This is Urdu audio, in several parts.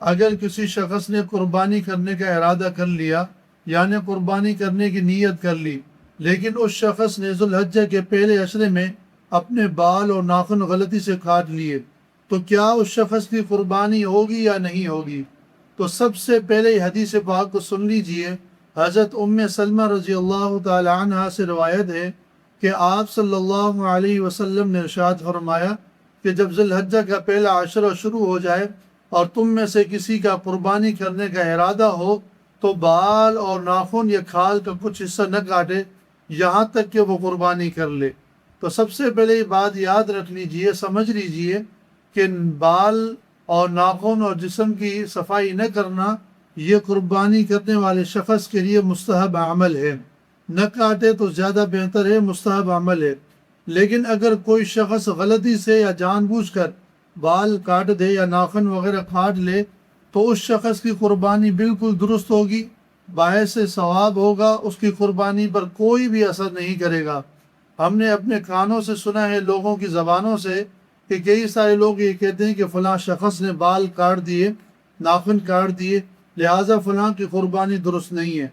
اگر کسی شخص نے قربانی کرنے کا ارادہ کر لیا، یعنی قربانی کرنے کی نیت کر لی، لیکن اس شخص نے ذو الحجہ کے پہلے عشرے میں اپنے بال اور ناخن غلطی سے کاٹ لیے، تو کیا اس شخص کی قربانی ہوگی یا نہیں ہوگی؟ تو سب سے پہلے حدیث پاک کو سن لیجئے۔ حضرت سلمہ رضی اللہ تعالی عنہ سے روایت ہے کہ آپ صلی اللہ علیہ وسلم نے ارشاد فرمایا کہ جب ذو الحجہ کا پہلا عشرہ شروع ہو جائے اور تم میں سے کسی کا قربانی کرنے کا ارادہ ہو تو بال اور ناخن یا کھال کا کچھ حصہ نہ کاٹے یہاں تک کہ وہ قربانی کر لے۔ تو سب سے پہلے یہ بات یاد رکھ لیجئے، سمجھ لیجئے کہ بال اور ناخن اور جسم کی صفائی نہ کرنا یہ قربانی کرنے والے شخص کے لیے مستحب عمل ہے، نہ کاٹے تو زیادہ بہتر ہے، مستحب عمل ہے۔ لیکن اگر کوئی شخص غلطی سے یا جان بوجھ کر بال کاٹ دے یا ناخن وغیرہ کاٹ لے تو اس شخص کی قربانی بالکل درست ہوگی، باعث ثواب ہوگا، اس کی قربانی پر کوئی بھی اثر نہیں کرے گا۔ ہم نے اپنے کانوں سے سنا ہے، لوگوں کی زبانوں سے، کہ کئی سارے لوگ یہ کہتے ہیں کہ فلاں شخص نے بال کاٹ دیے، ناخن کاٹ دیے، لہٰذا فلاں کی قربانی درست نہیں ہے۔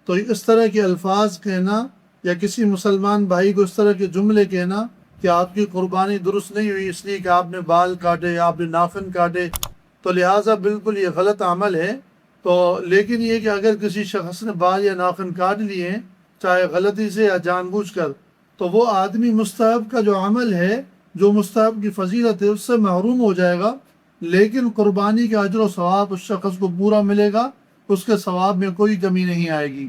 تو اس طرح کے الفاظ کہنا یا کسی مسلمان بھائی کو اس طرح کے جملے کہنا کہ آپ کی قربانی درست نہیں ہوئی اس لیے کہ آپ نے بال کاٹے یا آپ نے ناخن کاٹے، تو لہٰذا بالکل یہ غلط عمل ہے۔ تو لیکن یہ کہ اگر کسی شخص نے بال یا ناخن کاٹ لیے چاہے غلطی سے یا جان بوجھ کر، تو وہ آدمی مستحب کا جو عمل ہے، جو مستحب کی فضیلت ہے، اس سے محروم ہو جائے گا، لیکن قربانی کا اجر و ثواب اس شخص کو پورا ملے گا، اس کے ثواب میں کوئی کمی نہیں آئے گی۔